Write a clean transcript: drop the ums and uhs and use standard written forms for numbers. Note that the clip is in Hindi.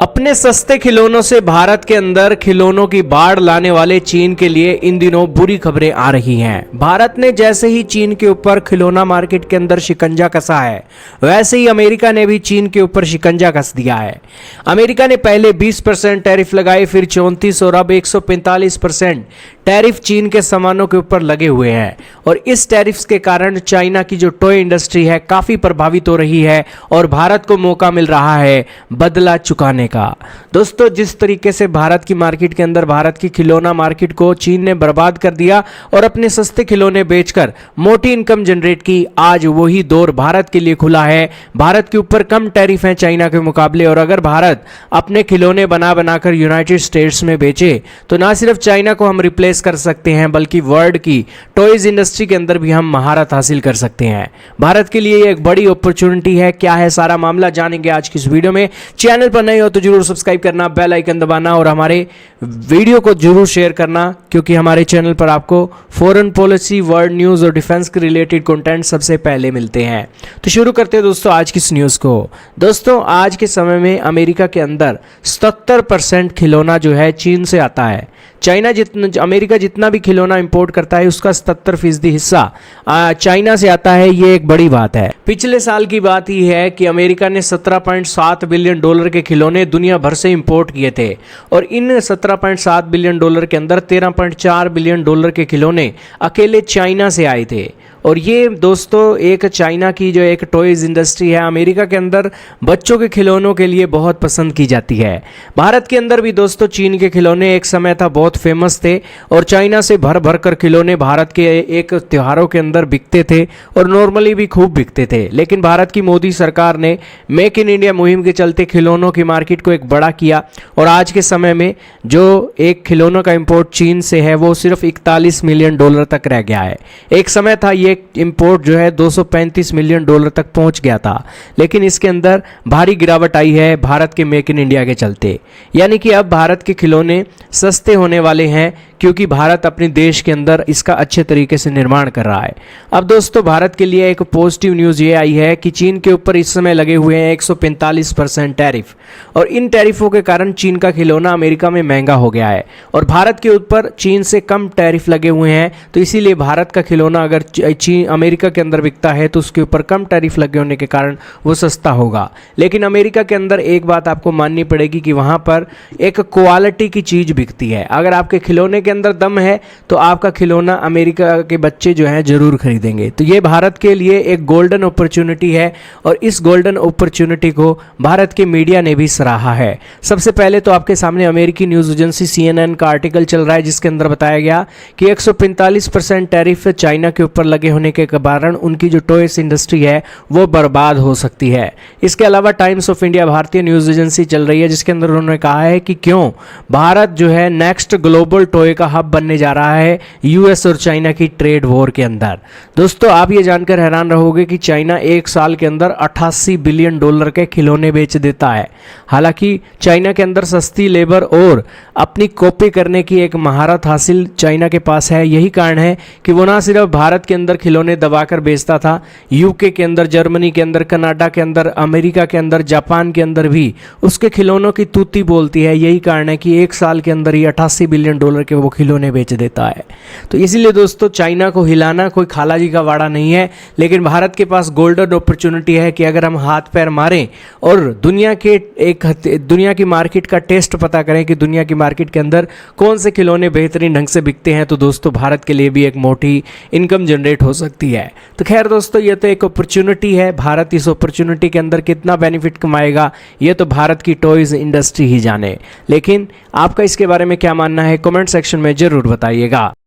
अपने सस्ते खिलौनों से भारत के अंदर खिलौनों की बाढ़ लाने वाले चीन के लिए इन दिनों बुरी खबरें आ रही हैं। भारत ने जैसे ही चीन के ऊपर खिलौना मार्केट के अंदर शिकंजा कसा है, वैसे ही अमेरिका ने भी चीन के ऊपर शिकंजा कस दिया है। अमेरिका ने पहले 20% टैरिफ लगाए, फिर 34 और अब 145% टैरिफ चीन के सामानों के ऊपर लगे हुए हैं। और इस टैरिफ्स के कारण चाइना की जो टॉय इंडस्ट्री है काफी प्रभावित हो रही है और भारत को मौका मिल रहा है बदला चुकाने का। दोस्तों, जिस तरीके से भारत की मार्केट के अंदर भारत की खिलौना मार्केट को चीन ने बर्बाद कर दिया और अपने सस्ते खिलौने बेचकर मोटी इनकम जनरेट की, आज वही दौर भारत के लिए खुला है। भारत के ऊपर कम टैरिफ हैं चाइना के मुकाबले, और अगर भारत अपने खिलौने बना बनाकर यूनाइटेड स्टेट्स में बेचे तो ना सिर्फ चाइना को हम रिप्लेस कर सकते हैं, बल्कि वर्ल्ड की टॉयज इंडस्ट्री के अंदर भी हम महारत हासिल कर सकते हैं। भारत के लिए एक बड़ी अपॉर्चुनिटी है। क्या है सारा मामला, जानेंगे आज की इस वीडियो में। चैनल पर नए हो तो जरूर सब्सक्राइब करना, बेल आइकन दबाना और हमारे वीडियो को जरूर शेयर करना, क्योंकि हमारे चैनल पर आपको फॉरेन पॉलिसी, वर्ल्ड न्यूज और डिफेंस के रिलेटेड कंटेंट सबसे पहले मिलते हैं। तो शुरू करते हैं दोस्तों आज की इस न्यूज को। दोस्तों, आज के समय में अमेरिका के अंदर 77% खिलौना जो है चीन से आता है। अमेरिका जितना भी खिलौना इंपोर्ट करता है उसका 77% हिस्सा चाइना से आता है। ये एक बड़ी बात है। पिछले साल की बात ही है कि अमेरिका ने $17.7 बिलियन के खिलौने दुनिया भर से इंपोर्ट किए थे, और इन $17.7 बिलियन के अंदर $13.4 बिलियन के खिलौने अकेले चाइना से आए थे। और ये दोस्तों एक चाइना की जो एक टॉयज इंडस्ट्री है अमेरिका के अंदर बच्चों के खिलौनों के लिए बहुत पसंद की जाती है। भारत के अंदर भी दोस्तों चीन के खिलौने एक समय था बहुत फेमस थे, और चाइना से भर भर कर खिलौने भारत के एक त्योहारों के अंदर बिकते थे और नॉर्मली भी खूब बिकते थे। लेकिन भारत की मोदी सरकार ने मेक इन इंडिया मुहिम के चलते खिलौनों की मार्केट को एक बड़ा किया, और आज के समय में जो एक खिलौनों का इंपोर्ट चीन से है वो सिर्फ $41 मिलियन तक रह गया है। एक समय था ये इंपोर्ट जो है $235 मिलियन तक पहुंच गया था, लेकिन इसके अंदर भारी गिरावट आई है भारत के मेक इन इंडिया के चलते। यानी कि अब भारत के खिलौने सस्ते होने वाले हैं, क्योंकि भारत अपने देश के अंदर इसका अच्छे तरीके से निर्माण कर रहा है। अब दोस्तों, भारत के लिए एक पॉजिटिव न्यूज़ ये आई है कि चीन के ऊपर इस समय लगे हुए हैं 145% टैरिफ, और इन टैरिफों के कारण चीन का खिलौना अमेरिका में महंगा हो गया है। और भारत के ऊपर चीन से कम टैरिफ लगे हुए हैं, तो इसीलिए भारत का खिलौना अगर अमेरिका के अंदर बिकता है तो उसके ऊपर कम टैरिफ लगे होने के कारण वो सस्ता होगा। लेकिन अमेरिका के अंदर एक बात आपको माननी पड़ेगी कि वहाँ पर एक क्वालिटी की चीज़ बिकती है। अगर आपके खिलौने के अंदर दम है तो आपका खिलौना अमेरिका के बच्चे जो हैं जरूर खरीदेंगे। तो ये भारत के लिए एक गोल्डन अपॉर्चुनिटी है, और इस गोल्डन अपॉर्चुनिटी को भारत के मीडिया ने भी सराहा है। सबसे पहले तो आपके सामने अमेरिकी न्यूज़ एजेंसी CNN का आर्टिकल चल रहा है, जिसके अंदर बताया गया कि 145% टैरिफ चाइना के ऊपर लगे होने के कारण उनकी जो टॉयज इंडस्ट्री है वो बर्बाद हो सकती है। इसके अलावा टाइम्स ऑफ इंडिया भारतीय न्यूज़ एजेंसी चल रही है, जिसके अंदर उन्होंने कहा है कि क्यों भारत जो है नेक्स्ट ग्लोबल टॉय का हब बनने जा रहा है यूएस और चाइना की ट्रेड वॉर के अंदर। दोस्तों, आप ये जानकर हैरान रहोगे कि चाइना एक साल के अंदर $88 बिलियन के खिलौने बेच देता है। हालांकि चाइना के अंदर सस्ती लेबर और अपनी कॉपी करने की एक महारत हासिल चाइना के पास है। यही कारण है कि वो ना सिर्फ भारत के अंदर खिलौने दबाकर बेचता था, यूके के अंदर, जर्मनी के अंदर, कनाडा के अंदर, अमेरिका के अंदर, जापान के अंदर भी उसके खिलौनों की तूती बोलती है। यही कारण है कि एक साल के अंदर ही $88 बिलियन के वो खिलौने बेच देता है। तो इसीलिए दोस्तों, चाइना को हिलाना कोई खालाजी का वाड़ा नहीं है, लेकिन भारत के पास गोल्डन अपॉर्चुनिटी है कि अगर हम हाथ पैर मारें और दुनिया की मार्केट का टेस्ट पता करें कि दुनिया की मार्केट के अंदर कौन से खिलौने बेहतरीन ढंग से बिकते हैं, तो दोस्तों भारत के लिए भी एक मोटी इनकम जनरेट हो सकती है। तो खैर दोस्तों, ये तो एक अपॉर्चुनिटी है। भारत इस अपॉर्चुनिटी के अंदर कितना बेनिफिट कमाएगा ये तो भारत की टॉयज इंडस्ट्री ही जाने। लेकिन आपका इसके बारे में क्या मानना है, कमेंट सेक्शन में जरूर बताइएगा।